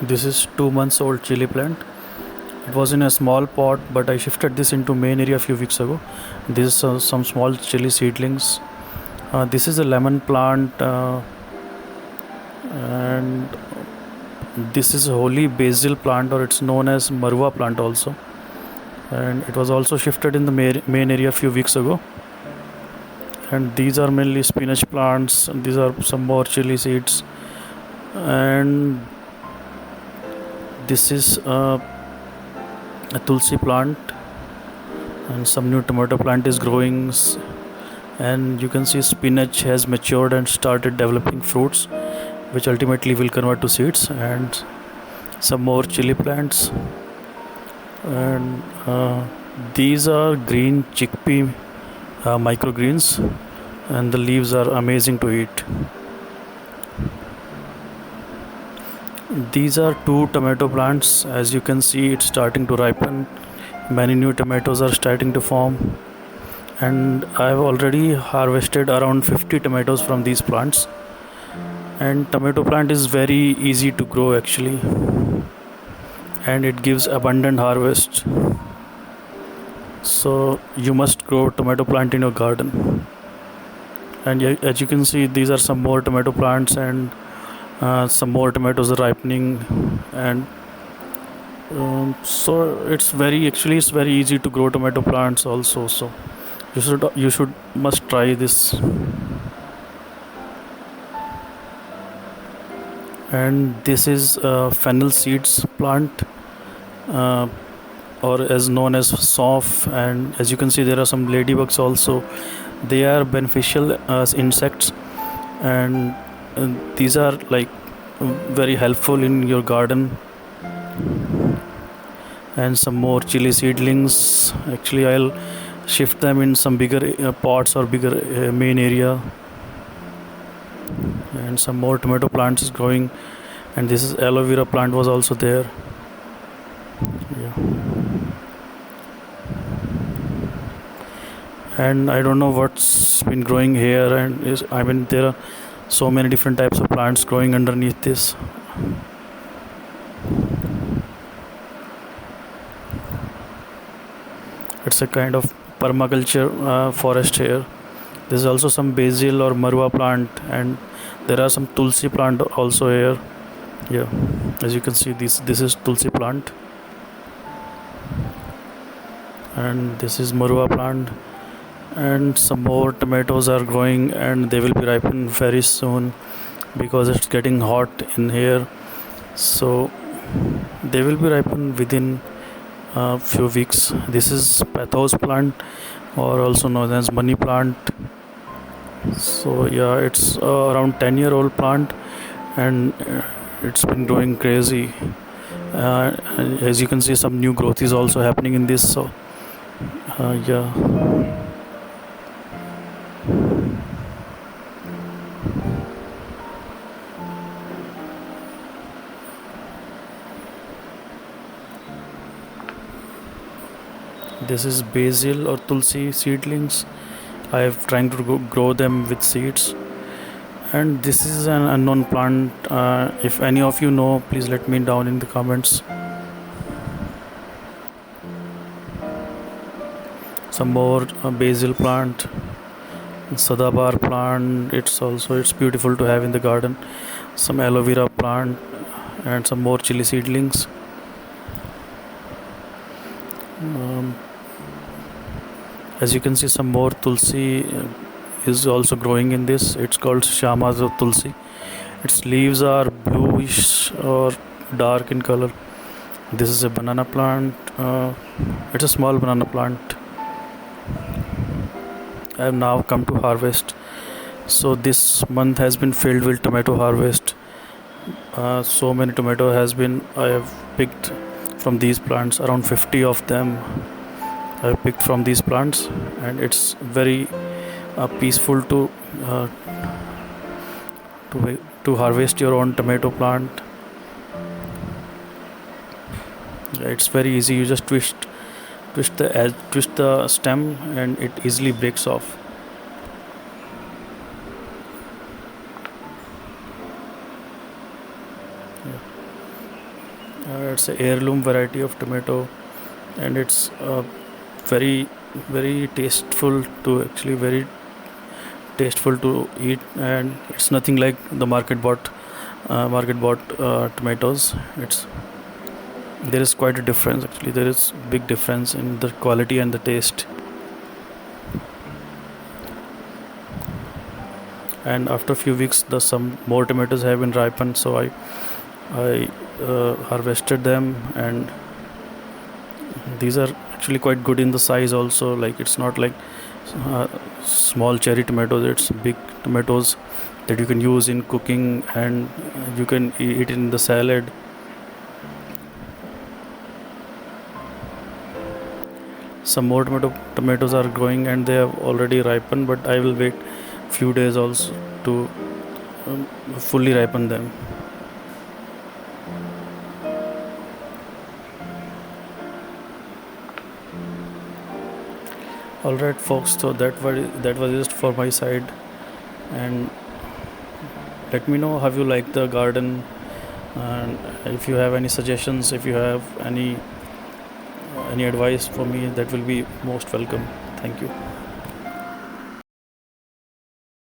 This is 2 months old chili plant. It was in a small pot, but I shifted this into main area a few weeks ago. This is some small chili seedlings. This is a lemon plant, and this is a holy basil plant, or it's known as marwa plant also. And it was also shifted in the main area a few weeks ago. And these are mainly spinach plants. And these are some more chili seeds, and this is a tulsi plant, and some new tomato plant is growing, and you can see spinach has matured and started developing fruits, which ultimately will convert to seeds, and some more chili plants. And these are green chickpea microgreens, and the leaves are amazing to eat. These are two tomato plants. As you can see, it's starting to ripen. Many new tomatoes are starting to form, and I've already harvested around 50 tomatoes from these plants. And tomato plant is very easy to grow actually, and it gives abundant harvest. So you must grow tomato plant in your garden. And as you can see, these are some more tomato plants, and some more tomatoes are ripening. And so it's very easy to grow tomato plants also. So you should must try this. And this is fennel seeds plant, uh, or as known as soft. And as you can see, there are some ladybugs also. They are beneficial as insects, and these are like very helpful in your garden. And some more chili seedlings. Actually, I'll shift them in some bigger pots or bigger main area. And some more tomato plants is growing, and this is aloe vera plant was also there. Yeah. And I don't know what's been growing here, and I mean there are so many different types of plants growing underneath this. It's a kind of permaculture forest here. There's also some basil or marwa plant, and there are some tulsi plant also here. Yeah, as you can see, this is tulsi plant, and this is marwa plant. And some more tomatoes are growing, and they will be ripened very soon because it's getting hot in here. So they will be ripened within a few weeks. This is pathos plant, or also known as money plant. So yeah, it's around 10-year-old plant, and it's been growing crazy. As you can see, some new growth is also happening in this. So yeah. This is basil or tulsi seedlings. I am trying to grow them with seeds. And this is an unknown plant. If any of you know, please let me down in the comments. Some more basil plant, sadabar plant. It's beautiful to have in the garden. Some aloe vera plant, and some more chili seedlings. Um, as you can see, some more tulsi is also growing in this. It's called shamas of tulsi. Its leaves are bluish or dark in color. This is a banana plant. It's a small banana plant. I have now come to harvest. So this month has been filled with tomato harvest. So many tomato has been I have picked from these plants. Around 50 of them I have picked from these plants, and it's very peaceful uh, to harvest your own tomato plant. It's very easy. You just twist the edge, twist the stem, and it easily breaks off. Yeah. It's a heirloom variety of tomato, and it's very very tasteful to actually very tasteful to eat, and it's nothing like the market bought tomatoes. It's There is quite a difference actually. There is big difference in the quality and the taste. And after a few weeks, the some more tomatoes have been ripened, so I harvested them, and these are actually quite good in the size also. Like, it's not like uh, small cherry tomatoes, it's big tomatoes that you can use in cooking, and you can eat in the salad. Some more tomatoes are growing and they have already ripened, but I will wait few days also to fully ripen them. All right, folks, so that was just for my side, and let me know how you like the garden, and if you have any suggestions, if you have any advice for me, that will be most welcome. Thank you.